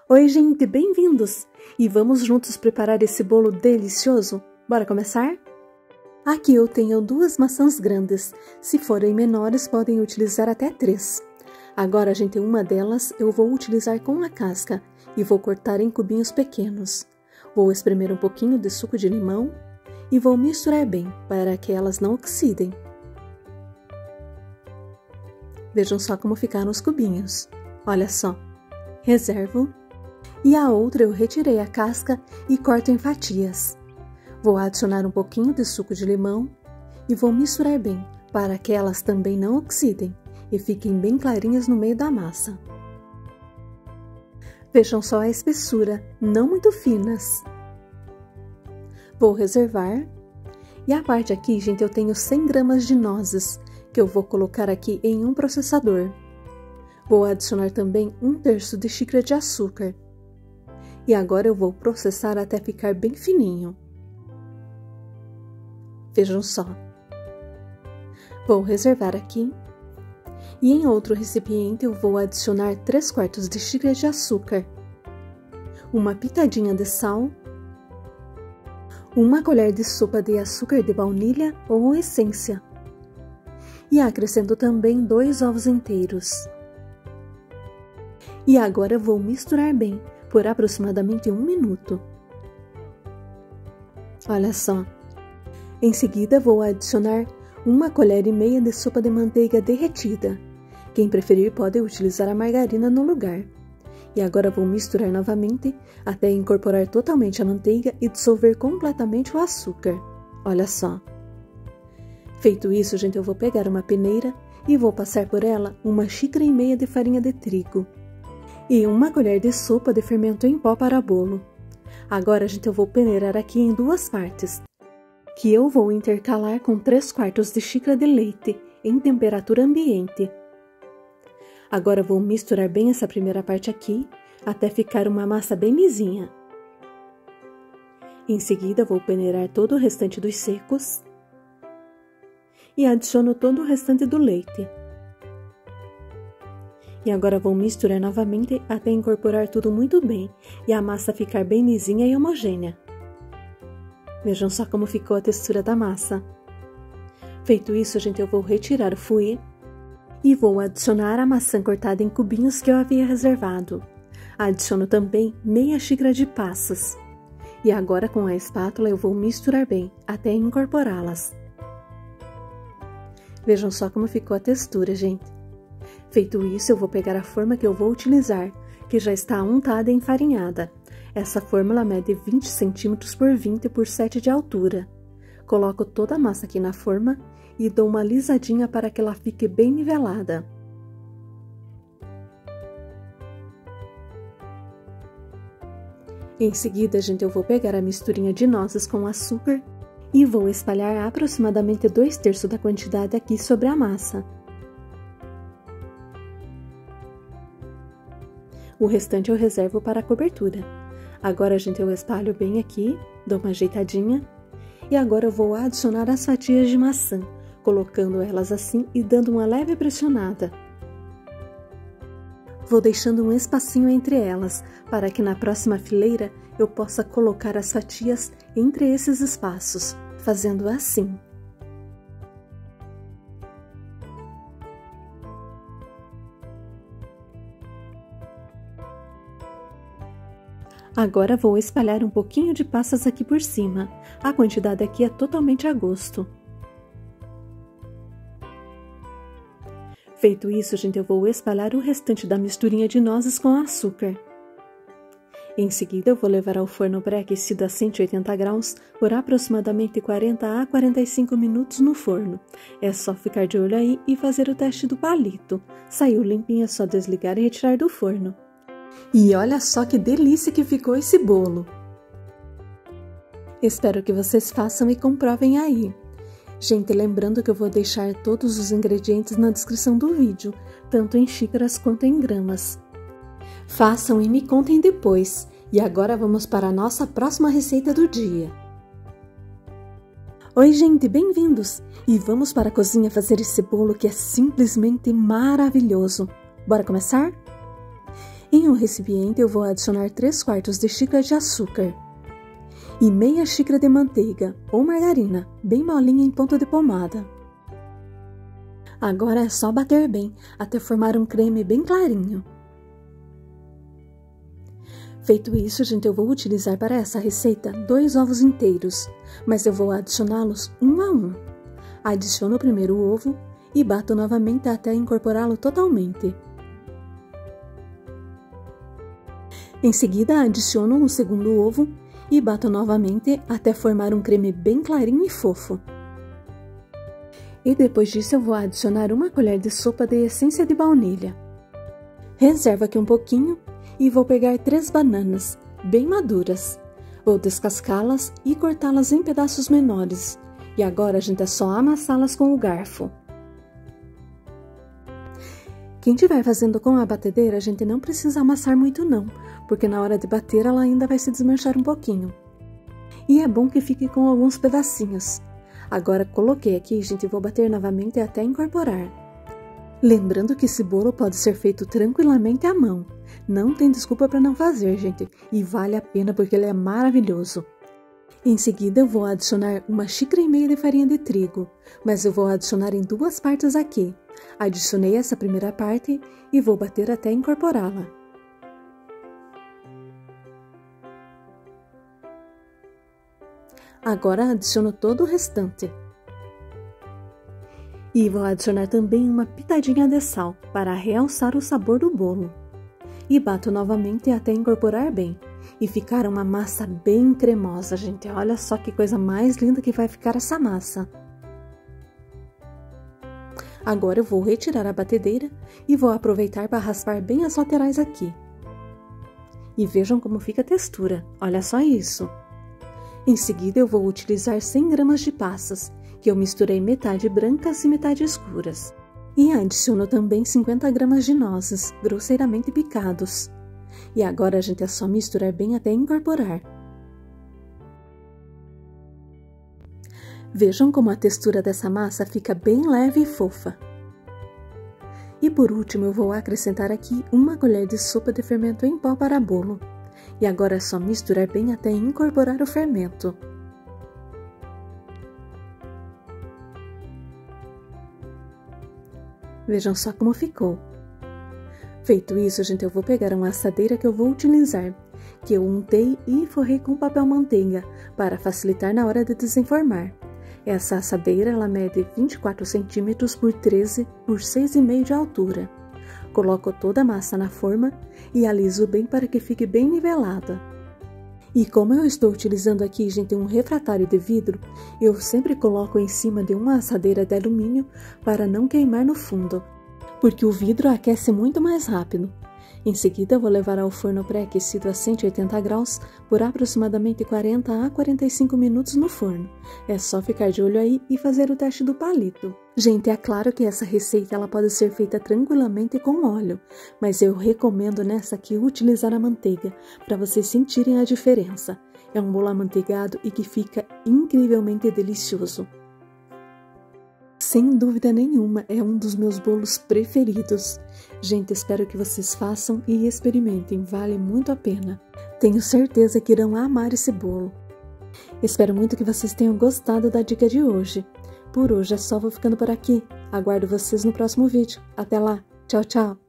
Oi, gente, bem-vindos! E vamos juntos preparar esse bolo delicioso? Bora começar? Aqui eu tenho 2 maçãs grandes. Se forem menores, podem utilizar até 3. Agora, gente, uma delas eu vou utilizar com a casca e vou cortar em cubinhos pequenos. Vou espremer um pouquinho de suco de limão e vou misturar bem para que elas não oxidem. Vejam só como ficaram os cubinhos. Olha só. Reservo. E a outra eu retirei a casca e corto em fatias. Vou adicionar um pouquinho de suco de limão e vou misturar bem para que elas também não oxidem e fiquem bem clarinhas no meio da massa. Vejam só a espessura, não muito finas. Vou reservar. E a parte aqui, gente, eu tenho 100 gramas de nozes que eu vou colocar aqui em um processador. Vou adicionar também 1/3 de xícara de açúcar. E agora eu vou processar até ficar bem fininho. Vejam só. Vou reservar aqui. E em outro recipiente eu vou adicionar 3/4 de xícara de açúcar, uma pitadinha de sal, 1 colher de sopa de açúcar de baunilha ou essência. E acrescento também 2 ovos inteiros. E agora vou misturar bem por aproximadamente 1 minuto. Olha só. Em seguida vou adicionar 1,5 colher de sopa de manteiga derretida. Quem preferir pode utilizar a margarina no lugar. E agora vou misturar novamente até incorporar totalmente a manteiga e dissolver completamente o açúcar. Olha só. Feito isso, gente, eu vou pegar uma peneira e vou passar por ela 1,5 xícaras de farinha de trigo e 1 colher de sopa de fermento em pó para bolo. Agora, gente, eu vou peneirar aqui em 2 partes, que eu vou intercalar com 3/4 de xícara de leite em temperatura ambiente. Agora vou misturar bem essa primeira parte aqui, até ficar uma massa bem lisinha. Em seguida, vou peneirar todo o restante dos secos e adiciono todo o restante do leite. E agora vou misturar novamente até incorporar tudo muito bem e a massa ficar bem lisinha e homogênea. Vejam só como ficou a textura da massa. Feito isso, gente, eu vou retirar o fouet e vou adicionar a maçã cortada em cubinhos que eu havia reservado. Adiciono também meia xícara de passas. E agora com a espátula eu vou misturar bem até incorporá-las. Vejam só como ficou a textura, gente. Feito isso, eu vou pegar a forma que eu vou utilizar, que já está untada e enfarinhada. Essa forma ela mede 20 cm por 20 por 7 de altura. Coloco toda a massa aqui na forma e dou uma lisadinha para que ela fique bem nivelada. Em seguida, gente, eu vou pegar a misturinha de nozes com açúcar e vou espalhar aproximadamente 2/3 da quantidade aqui sobre a massa. O restante eu reservo para a cobertura. Agora, gente, eu espalho bem aqui, dou uma ajeitadinha. E agora eu vou adicionar as fatias de maçã, colocando elas assim e dando uma leve pressionada. Vou deixando um espacinho entre elas, para que na próxima fileira eu possa colocar as fatias entre esses espaços, fazendo assim. Agora vou espalhar um pouquinho de passas aqui por cima. A quantidade aqui é totalmente a gosto. Feito isso, gente, eu vou espalhar o restante da misturinha de nozes com açúcar. Em seguida, eu vou levar ao forno pré-aquecido a 180 graus por aproximadamente 40 a 45 minutos no forno. É só ficar de olho aí e fazer o teste do palito. Saiu limpinho, é só desligar e retirar do forno. E olha só que delícia que ficou esse bolo! Espero que vocês façam e comprovem aí. Gente, lembrando que eu vou deixar todos os ingredientes na descrição do vídeo, tanto em xícaras quanto em gramas. Façam e me contem depois. E agora vamos para a nossa próxima receita do dia. Oi, gente, bem-vindos! E vamos para a cozinha fazer esse bolo que é simplesmente maravilhoso. Bora começar? Em um recipiente eu vou adicionar 3/4 de xícara de açúcar e meia xícara de manteiga ou margarina, bem molinha em ponto de pomada. Agora é só bater bem até formar um creme bem clarinho. Feito isso, gente, eu vou utilizar para essa receita 2 ovos inteiros, mas eu vou adicioná-los um a um. Adiciono primeiro o ovo e bato novamente até incorporá-lo totalmente. Em seguida, adiciono o segundo ovo e bato novamente até formar um creme bem clarinho e fofo. E depois disso eu vou adicionar 1 colher de sopa de essência de baunilha. Reservo aqui um pouquinho e vou pegar 3 bananas, bem maduras. Vou descascá-las e cortá-las em pedaços menores. E agora, gente, é só amassá-las com o garfo. Quem estiver fazendo com a batedeira, a gente não precisa amassar muito não, porque na hora de bater ela ainda vai se desmanchar um pouquinho. E é bom que fique com alguns pedacinhos. Agora coloquei aqui, gente, vou bater novamente até incorporar. Lembrando que esse bolo pode ser feito tranquilamente à mão. Não tem desculpa para não fazer, gente, e vale a pena porque ele é maravilhoso. Em seguida eu vou adicionar 1,5 xícara de farinha de trigo, mas eu vou adicionar em 2 partes aqui. Adicionei essa primeira parte e vou bater até incorporá-la. Agora adiciono todo o restante. E vou adicionar também uma pitadinha de sal para realçar o sabor do bolo. E bato novamente até incorporar bem. E ficar uma massa bem cremosa, gente. Olha só que coisa mais linda que vai ficar essa massa. Agora eu vou retirar a batedeira e vou aproveitar para raspar bem as laterais aqui. E vejam como fica a textura. Olha só isso. Em seguida eu vou utilizar 100 gramas de passas, que eu misturei metade brancas e metade escuras. E adiciono também 50 gramas de nozes, grosseiramente picados. E agora, gente, é só misturar bem até incorporar. Vejam como a textura dessa massa fica bem leve e fofa. E por último, eu vou acrescentar aqui 1 colher de sopa de fermento em pó para bolo. E agora é só misturar bem até incorporar o fermento. Vejam só como ficou. Feito isso, gente, eu vou pegar uma assadeira que eu vou utilizar, que eu untei e forrei com papel manteiga, para facilitar na hora de desenformar. Essa assadeira, ela mede 24 centímetros por 13 por 6,5 de altura. Coloco toda a massa na forma e aliso bem para que fique bem nivelada. E como eu estou utilizando aqui, gente, um refratário de vidro, eu sempre coloco em cima de uma assadeira de alumínio para não queimar no fundo, porque o vidro aquece muito mais rápido. Em seguida, eu vou levar ao forno pré-aquecido a 180 graus por aproximadamente 40 a 45 minutos no forno. É só ficar de olho aí e fazer o teste do palito. Gente, é claro que essa receita ela pode ser feita tranquilamente com óleo, mas eu recomendo nessa aqui utilizar a manteiga, para vocês sentirem a diferença. É um bolo amanteigado e que fica incrivelmente delicioso. Sem dúvida nenhuma, é um dos meus bolos preferidos. Gente, espero que vocês façam e experimentem, vale muito a pena. Tenho certeza que irão amar esse bolo. Espero muito que vocês tenham gostado da dica de hoje. Por hoje é só, vou ficando por aqui. Aguardo vocês no próximo vídeo. Até lá. Tchau, tchau.